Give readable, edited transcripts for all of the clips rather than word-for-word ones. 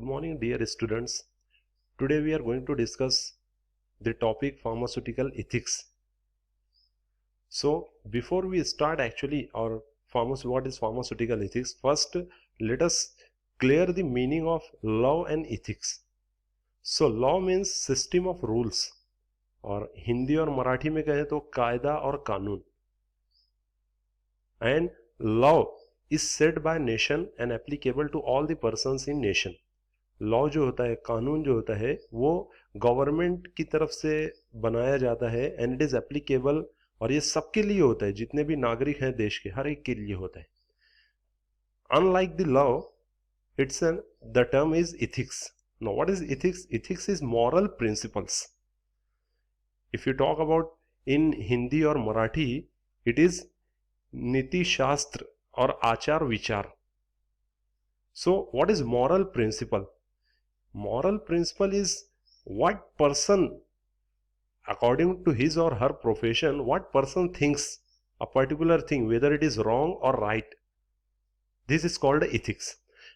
Good morning, dear students. Today we are going to discuss the topic pharmaceutical ethics. So before we start what is pharmaceutical ethics, first let us clear the meaning of law and ethics. So law means system of rules, और हिंदी और मराठी में कहें तो कायदा और कानून. And law is set by nation and applicable to all the persons in nation. Law जो होता है, कानून जो होता है, वो गवर्नमेंट की तरफ से बनाया जाता है एंड इट इज एप्लीकेबल, और ये सबके लिए होता है, जितने भी नागरिक हैं देश के, हर एक के लिए होता है. Unlike the law, it's the term is ethics. Now what is ethics? Ethics is moral principles. If you talk about in Hindi और मराठी, इट इज नीति शास्त्र और आचार विचार. So what is moral principle? Moral principle is what person, according to his or her profession, what person thinks a particular thing, whether it is wrong or right. This is called ethics.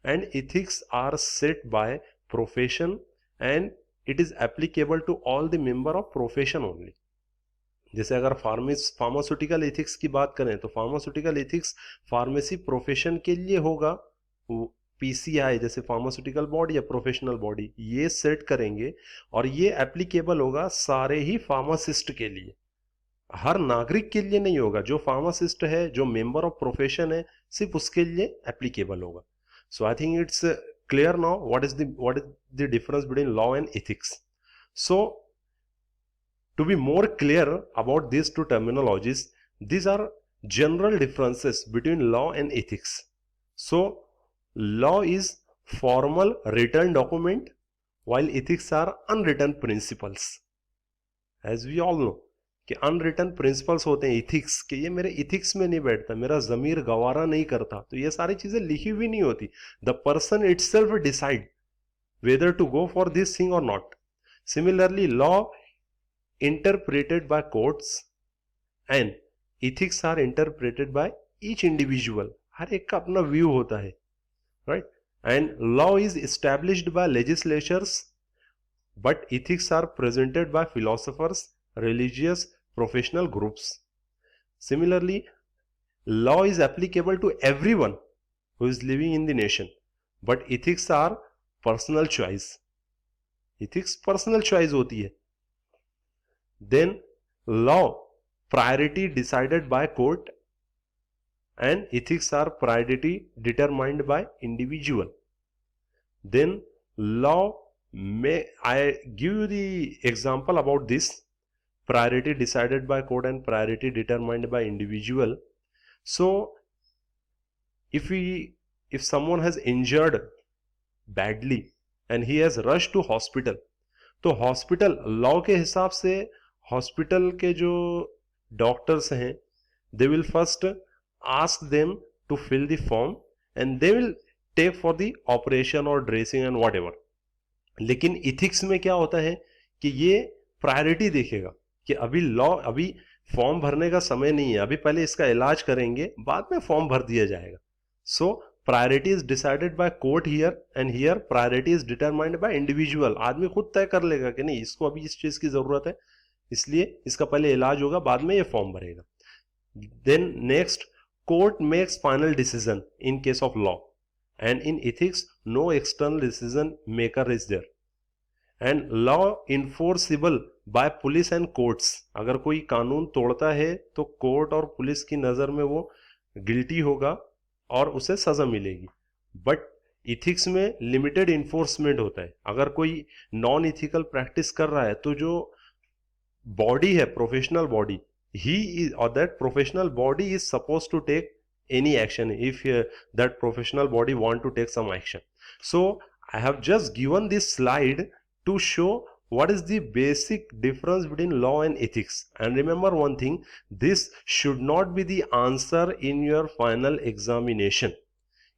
And ethics are set by profession and it is applicable to all the member of profession only. जैसे अगर pharmaceutical ethics की बात करें तो pharmaceutical ethics pharmacy profession के लिए होगा. PCI जैसे फार्मास्यूटिकल बॉडी या प्रोफेशनल बॉडी ये सेट करेंगे, और ये एप्लीकेबल होगा सारे ही फार्मासिस्ट के लिए, हर नागरिक के लिए नहीं होगा. जो फार्मासिस्ट है, जो मेंबर ऑफ प्रोफेशन है, सिर्फ उसके लिए एप्लीकेबल होगा. So I think it's clear now what is the difference between law and ethics. So to be more clear about this two terminologies, these are general differences between law and ethics. So law is formal written document while ethics are unwritten principles. As we all know कि unwritten principles होते हैं ethics के, ये मेरे ethics में नहीं बैठता, मेरा ज़मीर गवारा नहीं करता, तो ये सारी चीज़ें लिखी हुई नहीं होती. The person itself decide whether to go for this thing or not. Similarly, law interpreted by courts and ethics are interpreted by each individual. हर एक का अपना व्यू होता है, right? And law is established by legislatures, but ethics are presented by philosophers, religious, professional groups. Similarly, law is applicable to everyone who is living in the nation, but ethics are personal choice. Ethics personal choice होती है. Then law priority decided by court, and ethics are priority determined by individual. Then law I give you the example about this priority decided by court and priority determined by individual. So if someone has injured badly and he has rushed to hospital, तो hospital law के हिसाब से hospital के जो doctors हैं, they will first ask them to fill the form and they will take for the operation or dressing and whatever. लेकिन ethics में क्या होता है कि ये प्रायोरिटी देखेगा कि अभी फॉर्म भरने का समय नहीं है, अभी पहले इसका इलाज करेंगे, बाद में फॉर्म भर दिया जाएगा. So priority is decided by court here, and here priority is determined by individual. आदमी खुद तय कर लेगा कि नहीं, इसको अभी इस चीज की जरूरत है, इसलिए इसका पहले इलाज होगा, बाद में ये फॉर्म भरेगा. Then next, court makes final decision in case of law, and in ethics no external decision maker is there. And law enforceable by police and courts. अगर कोई कानून तोड़ता है तो कोर्ट और पुलिस की नज़र में वो गिल्टी होगा और उसे सज़ा मिलेगी. बट इथिक्स में लिमिटेड इन्फोर्समेंट होता है. अगर कोई नॉन इथिकल प्रैक्टिस कर रहा है तो जो बॉडी है, professional body, that professional body is supposed to take any action if that professional body want to take some action. So I have just given this slide to show what is the basic difference between law and ethics. And remember one thing, this should not be the answer in your final examination.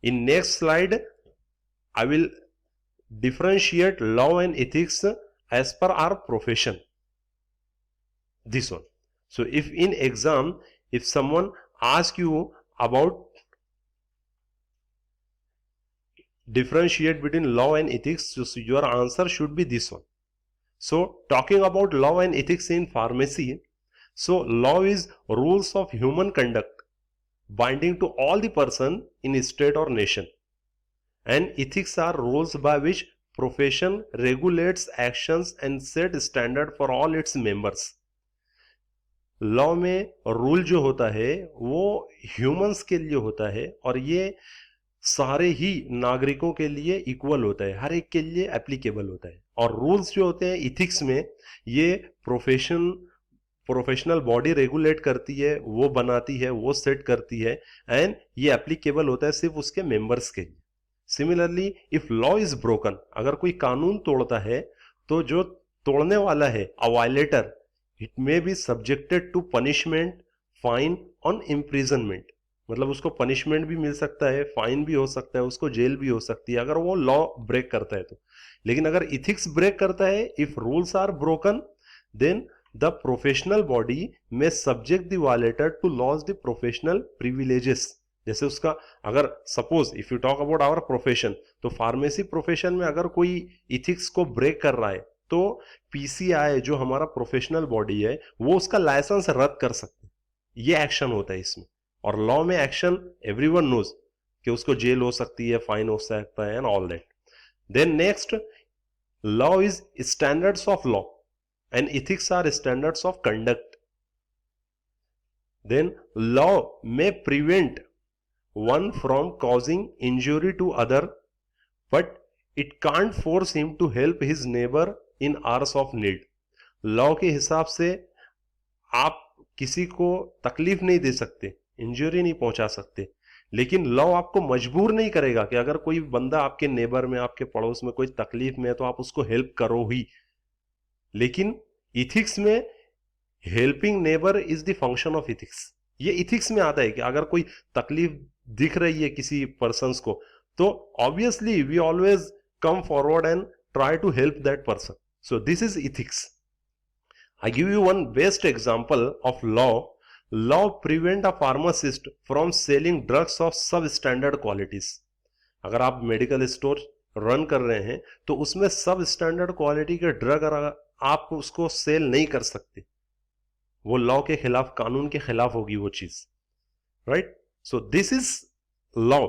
In next slide I will differentiate law and ethics as per our profession. This one. So if in exam, if someone asks you about differentiate between law and ethics, so your answer should be this one. So talking about law and ethics in pharmacy, so law is rules of human conduct binding to all the person in a state or nation, and ethics are rules by which profession regulates actions and set standard for all its members. Law में rule जो होता है वो humans के लिए होता है और ये सारे ही नागरिकों के लिए इक्वल होता है, हर एक के लिए एप्लीकेबल होता है. और रूल्स जो होते हैं इथिक्स में, ये प्रोफेशनल बॉडी रेगुलेट करती है, वो बनाती है, वो सेट करती है, एंड ये एप्लीकेबल होता है सिर्फ उसके मेंबर्स के लिए. Similarly if law is broken, अगर कोई कानून तोड़ता है तो जो तोड़ने वाला है, a violator, it may be subjected to punishment, fine on imprisonment. मतलब उसको पनिशमेंट भी मिल सकता है, फाइन भी हो सकता है, उसको जेल भी हो सकती है अगर वो लॉ ब्रेक करता है तो. लेकिन अगर इथिक्स ब्रेक करता है, if rules are broken, then the professional body may subject the violator to loss the professional privileges. जैसे उसका, अगर suppose if you talk about our profession, तो फार्मेसी प्रोफेशन में अगर कोई इथिक्स को ब्रेक कर रहा है तो पीसीआई जो हमारा प्रोफेशनल बॉडी है वो उसका लाइसेंस रद्द कर सकते हैं. ये एक्शन होता है इसमें. और लॉ में एक्शन एवरीवन नोज कि उसको जेल हो सकती है, फाइन हो सकता है, and all that. Then next, law is standards of law and ethics are standards of conduct. Then law में prevent one from causing injury to other, but it can't force him to help his neighbor in hours of need. Law के हिसाब से आप किसी को तकलीफ नहीं दे सकते, इंजरी नहीं पहुंचा सकते, लेकिन लॉ आपको मजबूर नहीं करेगा कि अगर कोई बंदा आपके नेबर में, आपके पड़ोस में कोई तकलीफ में है तो आप उसको हेल्प करो ही. लेकिन इथिक्स में helping neighbour is the function of ethics. ये इथिक्स में आता है कि अगर कोई तकलीफ दिख रही है किसी पर्सन्स को, तो obviously we always come forward and try to help that person. So this is ethics. I give you one best example of law. Law prevent a pharmacist from selling drugs of substandard qualities. अगर आप medical store run कर रहे हैं तो उसमें सब standard quality के drug आप उसको सेल नहीं कर सकते. वो लॉ के खिलाफ, कानून के खिलाफ होगी वो चीज, right? So this is law.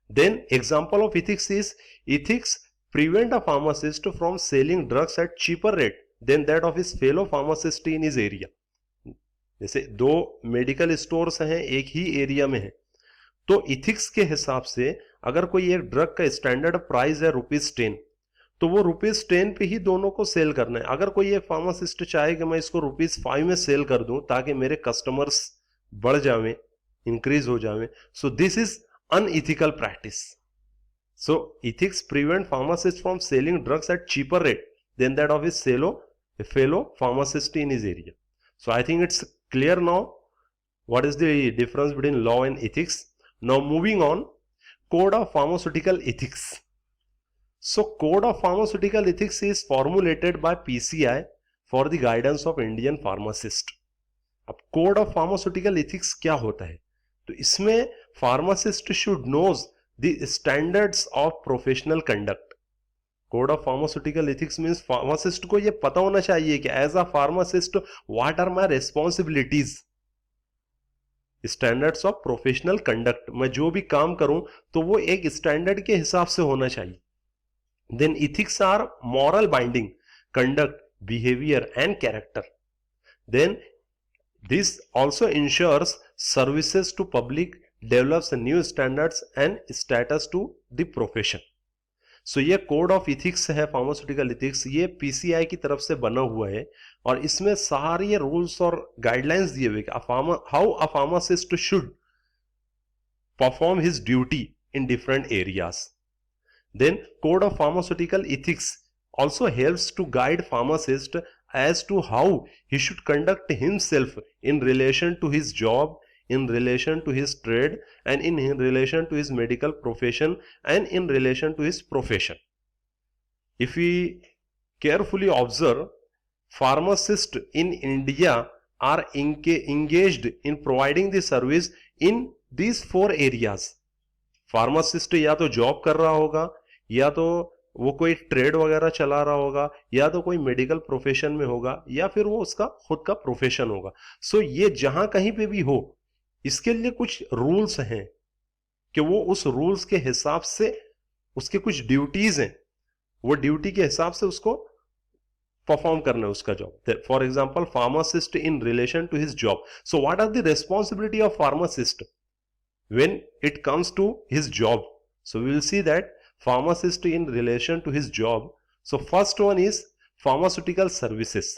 Then example of ethics is, ethics prevent a pharmacist from selling drugs at cheaper rate than that of his fellow pharmacist in his area. जैसे दो मेडिकल स्टोर्स हैं एक ही area में है, तो ethics के हिसाब से अगर कोई एक ड्रग का स्टैंडर्ड प्राइस है ₹10, तो वो ₹10 पे ही दोनों को सेल करना है. अगर कोई एक फार्मासिस्ट चाहे कि मैं इसको ₹5 में सेल कर दूं ताकि मेरे कस्टमर्स बढ़ जावें, इंक्रीज हो जावे, so this is unethical practice. So ethics prevent pharmacist from selling drugs at cheaper rate than that of his fellow pharmacist in his area. So I think it's clear now what is the difference between law and ethics. Now moving on, code of pharmaceutical ethics. So code of pharmaceutical ethics is formulated by PCI for the guidance of Indian pharmacist. अब code of pharmaceutical ethics क्या होता है? तो इसमें pharmacist should knows the standards of professional conduct. Code of pharmaceutical ethics means pharmacist को ये पता होना चाहिए कि as a pharmacist what are my responsibilities. Standards of professional conduct, मैं जो भी काम करूं तो वो एक स्टैंडर्ड के हिसाब से होना चाहिए. Then ethics are moral binding conduct, behaviour and character. Then this also ensures services to public, develops new standards and status to the profession. So ये कोड ऑफ इथिक्स है, फार्मास्यूटिकल इथिक्स, ये PCI की तरफ से बना हुआ है और इसमें सारे रूल्स और गाइडलाइंस दिए हुए how a pharmacist should perform his duty in different areas. Then code of pharmaceutical ethics also helps to guide pharmacist as to how he should conduct himself in relation to his job, in relation to his trade, and in relation to his medical profession, and in relation to his profession. If we carefully observe, pharmacists in India are engaged in providing the service in these 4 areas. Pharmacist या तो job कर रहा होगा, या तो वो कोई trade वगैरह चला रहा होगा, या तो कोई मेडिकल प्रोफेशन में होगा, या फिर वो उसका खुद का प्रोफेशन होगा। सो ये जहां कहीं पे भी हो, इसके लिए कुछ रूल्स हैं कि वो उस रूल्स के हिसाब से, उसके कुछ ड्यूटीज हैं, वो ड्यूटी के हिसाब से उसको परफॉर्म करना है उसका job. For example, pharmacist in relation to his job. So what are the responsibility of pharmacist when it comes to his job? So we will see that pharmacist in relation to his job. So first one is pharmaceutical services.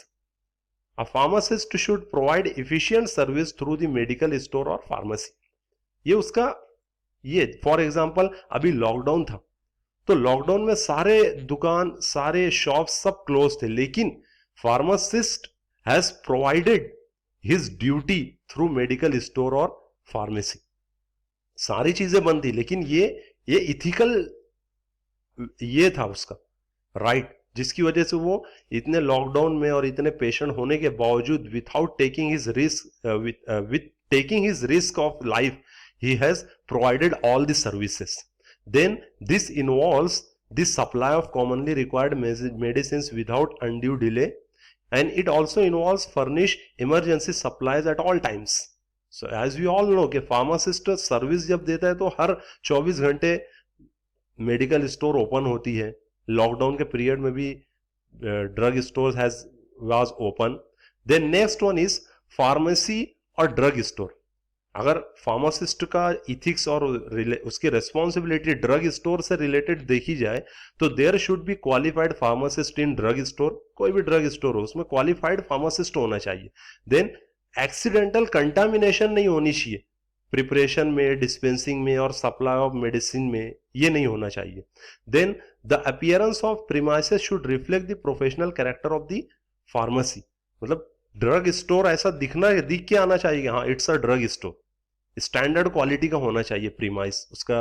A pharmacist should provide efficient service through the medical store or pharmacy. ये उसका, ये for example अभी lockdown था, तो lockdown में सारे दुकान, सारे शॉप सब क्लोज थे, लेकिन pharmacist has provided his duty through medical store और फार्मेसी। सारी चीजें बंद थी, लेकिन ये इथिकल ये था उसका राइट, जिसकी वजह से वो इतने लॉकडाउन में और इतने पेशेंट होने के बावजूद without taking his risk, with taking his risk of life, he has provided all the services. Then this involves the supply of commonly required medicines without undue delay, and it also involves furnish emergency supplies at all times. So as we all know कि pharmacist service जब देता है तो हर 24 घंटे medical store open होती है। Lockdown के period में भी drug store was open. Then next one is pharmacy और ड्रग स्टोर। अगर फार्मासिस्ट का इथिक्स और उसकी रेस्पॉन्सिबिलिटी ड्रग स्टोर से रिलेटेड देखी जाए तो there should be qualified pharmacist in drug store. कोई भी ड्रग स्टोर हो उसमें क्वालिफाइड फार्मासिस्ट होना चाहिए। देन एक्सीडेंटल कंटामिनेशन नहीं होनी चाहिए प्रिपरेशन में, डिस्पेंसिंग में और सप्लाई ऑफ मेडिसिन में, ये नहीं होना चाहिए। Then the appearance of premises should reflect the professional character of the pharmacy. मतलब ड्रग स्टोर ऐसा दिख के आना चाहिए, हाँ it's a drug store, standard quality का होना चाहिए प्रीमाइस, उसका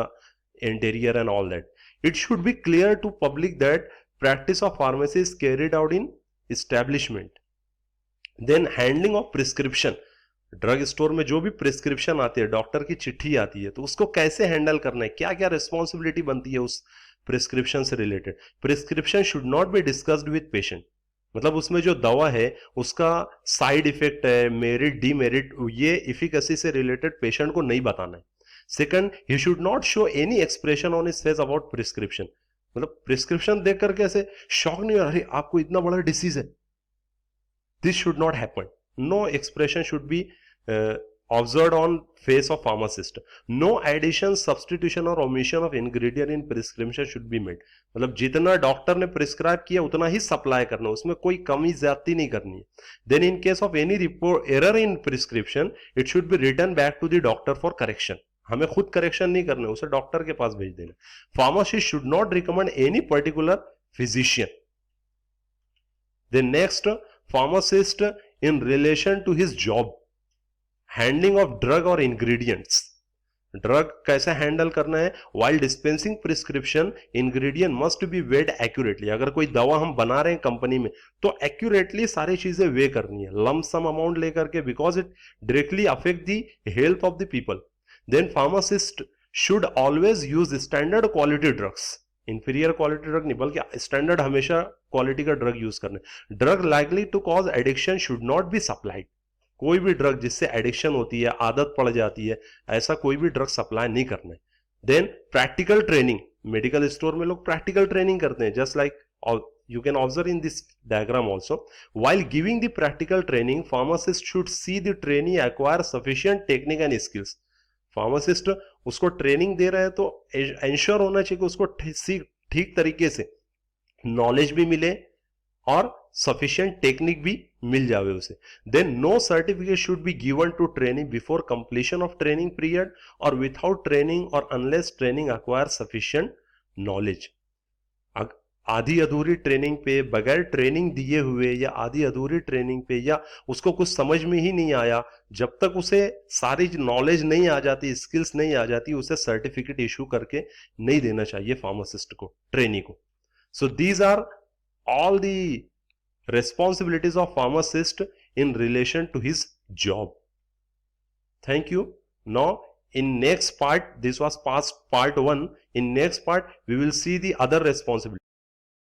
interior and all that. It should be clear to public that practice of pharmacy is carried out in establishment. Then handling of prescription. Drug store में जो भी prescription आती है, doctor की चिट्ठी आती है, तो उसको कैसे हैंडल करना है, क्या क्या रिस्पॉन्सिबिलिटी बनती है उस प्रिस्क्रिप्शन से related. Prescription should not be discussed with patient. मतलब उसमें जो दवा है उसका साइड इफेक्ट है, मेरिट डीमेरिट, ये इफिकेसी से रिलेटेड पेशेंट को नहीं बताना है। Second, he should not show any expression on his face about prescription. मतलब प्रिस्क्रिप्शन देख करके ऐसे शॉक नहीं हो, अरे आपको इतना बड़ा डिसीज है। This should not happen. No expression should be observed on face of pharmacist. No addition, substitution or omission of ingredient in prescription should be made. मतलब जितना डॉक्टर ने प्रिस्क्राइब किया उतना ही सप्लाई करना, उसमें कोई कमी ज्यादती नहीं करनी है। Then in case of any report error in prescription it should be return back to the doctor for correction. हमें खुद करेक्शन नहीं करना, उसे डॉक्टर के पास भेज देना। Pharmacist should not recommend any particular physician. Then next, pharmacist in relation to his job. Handling of drug और इंग्रेडिएंट्स। ड्रग कैसे हैंडल करना है, while dispensing prescription ingredient must be weighed accurately. अगर कोई दवा हम बना रहे हैं कंपनी में तो एक्यूरेटली सारी चीजें वे करनी है, लम सम अमाउंट लेकर के, because it directly affect the health of the people. Then pharmacist should always use standard quality drugs. Inferior quality drug नहीं बल्कि स्टैंडर्ड हमेशा क्वालिटी का ड्रग यूज करना है। Drug likely to cause addiction should not be supplied. कोई भी drug जिससे addiction होती है, आदत पड़ जाती है, ऐसा कोई भी ड्रग सप्लाई नहीं करना है। Then practical training. Medical store में लोग प्रैक्टिकल ट्रेनिंग करते हैं, just like you can observe in this diagram also. While giving the practical training, pharmacist should see the trainee acquire sufficient technique and skills. Pharmacist उसको training दे रहा है तो ensure होना चाहिए कि उसको ठीक तरीके से नॉलेज भी मिले और सफिशिएंट टेक्निक भी मिल जावे उसे। Then no certificate should be given to training before completion of training period और विदाउट ट्रेनिंग और unless training acquire sufficient knowledge. आधी अधूरी ट्रेनिंग पे, बगैर ट्रेनिंग दिए हुए या आधी अधूरी ट्रेनिंग पे, या उसको कुछ समझ में ही नहीं आया, जब तक उसे सारी नॉलेज नहीं आ जाती, स्किल्स नहीं आ जाती, उसे सर्टिफिकेट इशू करके नहीं देना चाहिए फार्मासिस्ट को, ट्रेनी को। So these are all the responsibilities of pharmacist in relation to his job. Thank you. Now in next part, this was past part 1. In next part we will see the other responsibility.